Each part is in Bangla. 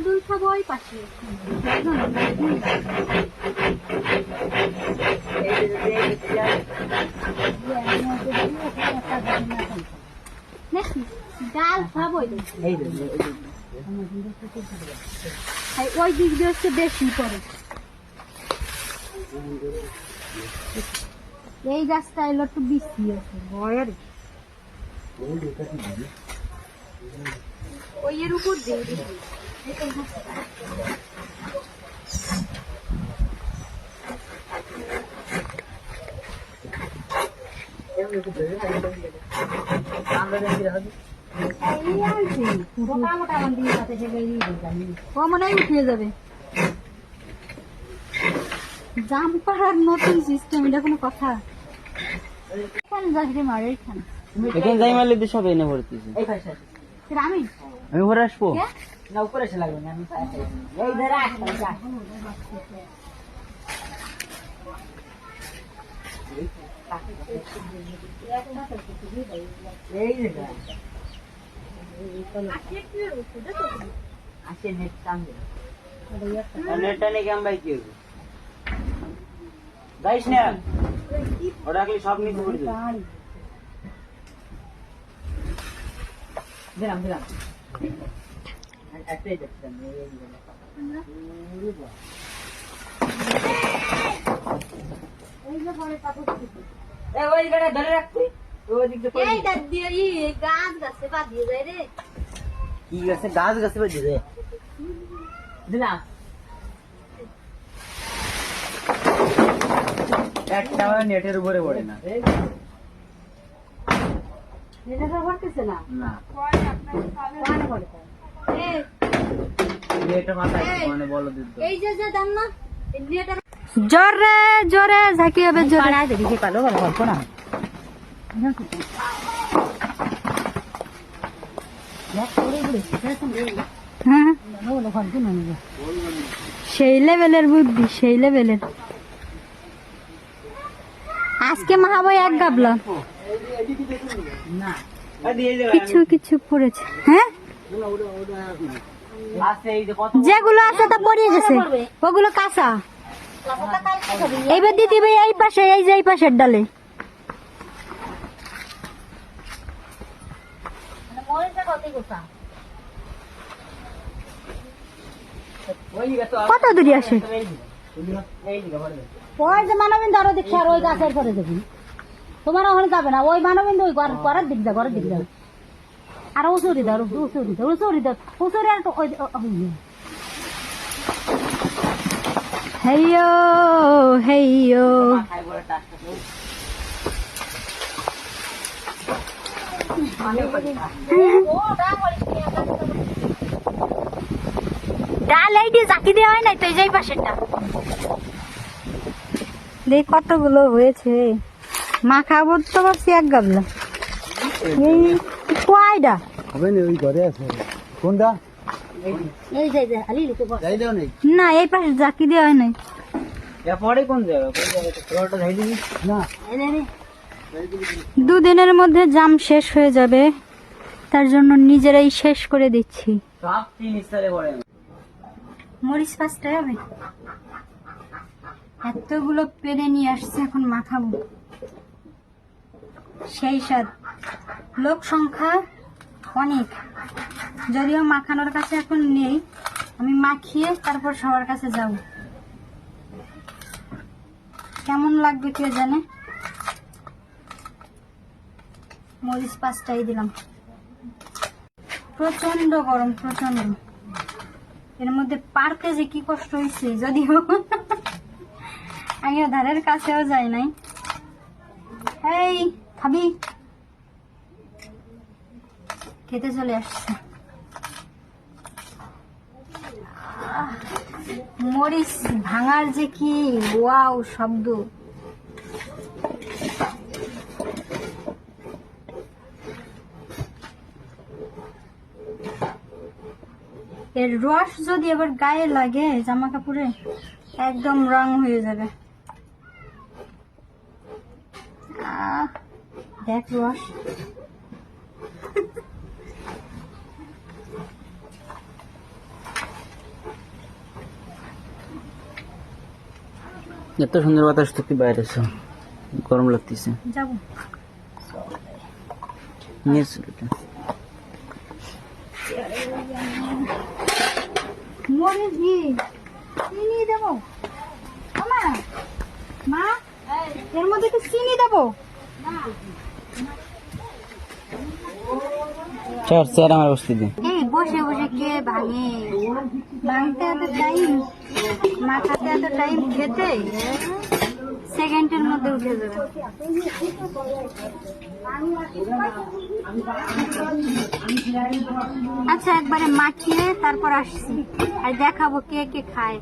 দুল খাবো ওই পাশে। ডাল খাবো ওই দিক দিয়ে হচ্ছে বেশি পরে। এই গাছটা এলো একটু বৃষ্টি আছে ভয়ের ওই এর উপর দিয়ে মনে হয় উঠে যাবে। জাম পাড়ার নতুন সিস্টেম, এটা কোনো কথা? এখানে যাচ্ছে মারে এখানে এখানে যাই মারলে তো সব এনে ভরতেছি। আমি ঘরে আসবো না, উপরে এসে লাগবে না, আমি এই ধরে আসবো। নেটটা নিয়ে কেমন ভাই কি হবে যাইস না ওটা রাখলে সব নিতে পড়বে। দিলাম একটাই দেখছেন ওই গাড়ি ধরে রাখতে গাছ গাছে পা দিয়ে যায় রে। কি গাছে গাছ গাছে বাজে রে দিলাম একটা নেটের উপরে পড়ে না ভরতেছে না না এই এটা মাথায় মানে বলো দিত এই যে দাম না জোরে জোরে ঝাঁকি হবে জোরে দেখি পালো ভালো গল্প না সেই লেভেলের বুদ্ধি, সেই লেভেলের। আজকে মাহাবই এক গাবলা কিছু কিছু পড়েছে। হ্যাঁ যেগুলো আছে তা পড়িয়ে গেছে, ওগুলো কাঁচা। এইবার দিদি ভাই এই পাশে, এই যে এই পাশের ডালে কত দূরে আসে ওই যে মানবিন্দু আরো দেখছি, আর ওই গাছের পরে দেখি তোমার ওখানে যাবে না, ওই মানবিন্দু ওই ঘরের দিক যা, ঘরের দিক যা। আর উচুরি দাও, উচুরি দাও, উচুরি দাও, উচুরি আর হেইয়ো হেইয়ো ডাল এই দিয়ে জাকি দেওয়া হয় নাই তো, এই যে পাশেরটা দেখ কতগুলো হয়েছে। মা খাবো তো পারছি এক গাবলা। এই কয়টা হবে না ওই ঘরে আছে কোনটা না এই পাশে জাকি দেওয়া হয় নাই। পরে কোন জায়গা কোন জায়গাটা ধাই দিবি না দুদিনের মধ্যে জাম শেষ হয়ে যাবে, তার জন্য নিজেরাই শেষ করে দিচ্ছি। সব তিন স্তরে পড়ে মরিচ পাঁচটা হবে, এতগুলো পেরে নিয়ে আসছে, এখন মাখাবো। সেই স্বাদ, লোক সংখ্যা অনেক, যদিও মাখানোর কাছে এখন নেই, আমি মাখিয়ে তারপর সবার কাছে যাব। কেমন লাগবে কে জানে। মরিচ পাঁচটাই দিলাম। প্রচন্ড গরম, প্রচন্ড। এর মধ্যে পারতে যে কি কষ্ট হয়েছে, যদিও আমিও ধারের কাছেও যাই নাই। এই খাবি, খেতে চলে আসছে। মরিচ ভাঙার যে কি ওয়াও শব্দ। এর রস যদি আবার গায়ে লাগে জামা কাপড়ে একদম রং হয়ে যাবে। দেখ রস এত সুন্দর বাতাস থেকে বাইরে এসো, গরম লাগতেছে। যাবো নিয়ে এসো এটা। মরিচ ঘি চিনি দেবো মা, মা এর মধ্যে একটু চিনি দেবো। চল স্যার আমার বসতে দিন। এই বসে বসে কে ভাঙে, ভাঙতে এত টাইম, মাখাতে এত টাইম, খেতে সেকেন্ডের মধ্যে উঠে যাবে। আচ্ছা একবারে মাখিয়ে তারপর আসছি আর দেখাবো কে কে খায়।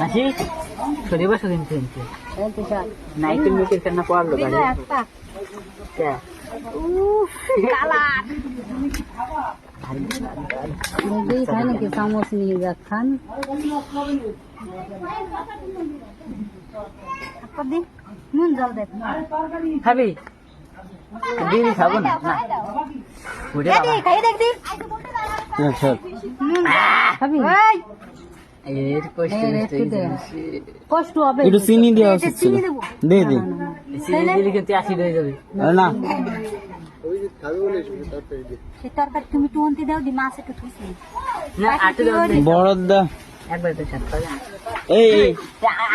আসি সরিয়ে বসো কিন্তু নাইকেল মিকেল কেন পড়লো গাড়ি খায় নাকি চামচ নিয়ে যা খান। নুন জল দেখ খাবি দিদি খাবো না খাই দেখ দি খাবি কষ্ট হবে। একটু চিনি দেওয়া উচিত ছিল। চিনি দেবো দে দে চিনি দিলে কিন্তু অ্যাসিড হয়ে যাবে না। সে তরকারি তুমি একটু অন্তি দাও দি, মাছ একটু থুইছি না আটে দাও বড় দা একবার তো সাত পাবে। এই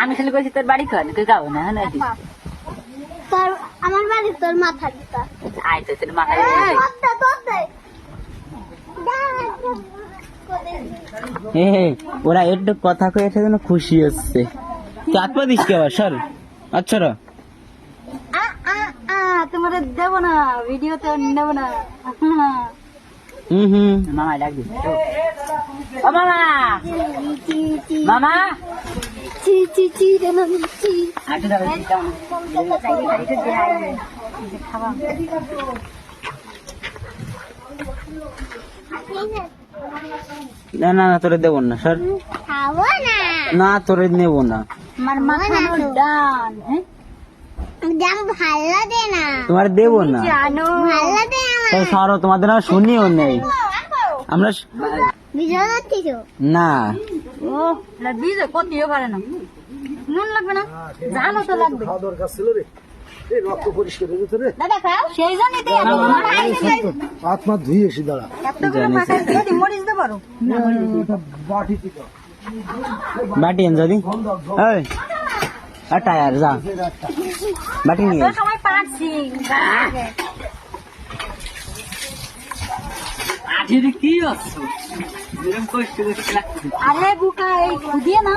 আমি খালি কইছি তোর বাড়ি খাওয়া তুই খাবো না না তোর আমার বাড়ি তোর মাথা দিতা আয় তো তোর মাথা ওরা একটু কথা কয়ে এটা যেন খুশি হচ্ছে। চাপা দিস কে আবার সর। আচ্ছা রা তোমার দেবো না, ভিডিওতে নেব না। মামা ডাক দিস ও মামা মামা চি চি চি দেনা চি আটে দাও খাওয়া না না না তোরে দেবো না সর। খাবো না, না তোরে নেবো না। আমার মাখানোর ডাল ডাল ভালো দে না, তোমার দেবো না জানো ভালো দে তাই সরো, তোমাদের না শুনিও নেই আমরা বিজয় যাচ্ছিস না। ও না বিজয় কতিও পারে না, নুন লাগবে না, জানো তো লাগবে। দরকার ছিল রে, এই রক্ত পরিষ্কার হয়ে যেত রে। দাদা খাও সেই জন্যই তো হাত মা ধুয়ে এসে দাঁড়া। এতগুলো মাখাইতে যদি মরিচ দেবো বাটি দিত বাটি এন যদি এই টায়ার যা বাটি নিয়ে তোর সময় পারছি আজকে কি হচ্ছে এরকম কষ্ট করতে লাগছে। আরে বুকা এই খুদিয়ে না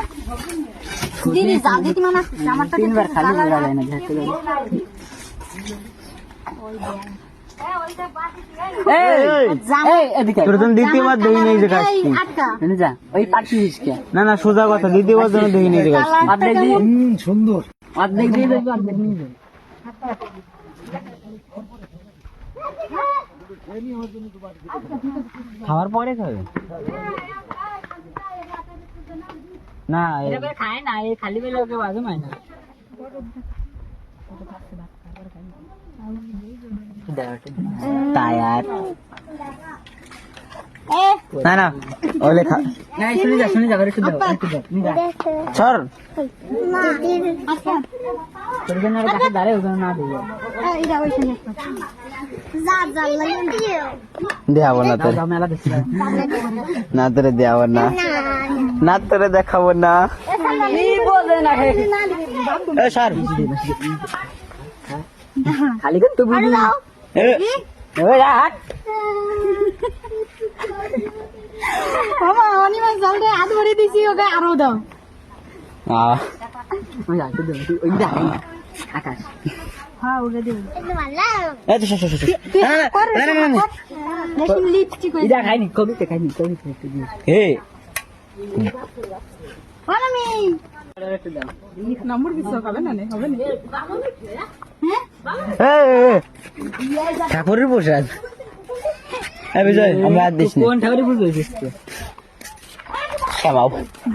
দিদি জাল দিতে মানা আমারটা তিনবার খালি বলা যায় না যেতে গেলে। তোর জন্য দ্বিতীয়বার দই নিয়ে যে খাচ্ছি যা ওই পাঠিস কে না না সোজা কথা দ্বিতীয়বার জন্য দই নিয়ে যে খাচ্ছি অর্ধেক দিয়ে সুন্দর। অর্ধেক দিয়ে দেবো অর্ধেক নিয়ে যাবে। খাওয়ার পরে খাবে না খায় না এই খালি বেলা ওকে বাজে মায় না। টায়ার না না ওলে খা না শুনে যা একটু দাও একটু দাও সর তোর জন্য আর কাছে দাঁড়ে ওখানে না দিও দেখাবো না তোর মেলা দেখছি না তোরে দেখাবো না না তোরে দেখাবো না সর খালি করতে বুঝি না বাবা অনিমাস জলটা হাত ভরে দিছি ওকে আরো দাও আকাশ হ্যাঁ ওকে দেব লিপস্টিক খাইনি কবিতে খাইনি কবিতে নম্বর কিছু হবে না হবে না ঠাকুরের প্রসাদ বিজয় আমরা আর দিস কোন ঠাকুরের পুজো হয়েছিস তো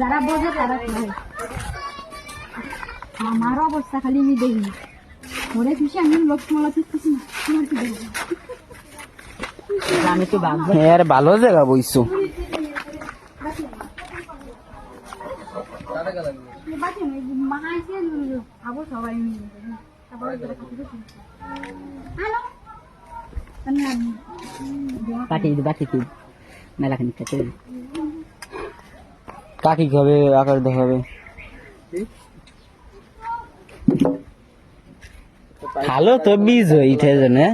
যারা বোঝে তারা আমার অবস্থা খালি আমি দেখি ওরে খুশি আমি লক্ষ্মণলা থাকতেছি না তোমার কি দেখবো আমি তো ভালো জায়গা বইছো বাটি কি মেলা খানিক খেতে কাকি খাবে আকার দেখাবে ভালো তো বীজ হইতে জানে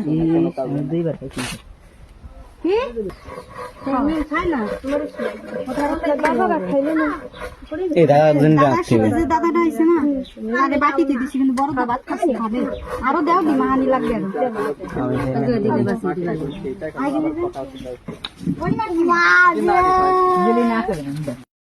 দুইবার খাইছি এই দাদা জন রাখতে দাদাটা হয়েছে না আরে বাটিতে দিছি কিন্তু বড় ভাত খাচ্ছে খাবে আরো দেও দি মাহানি লাগবে আরো না করে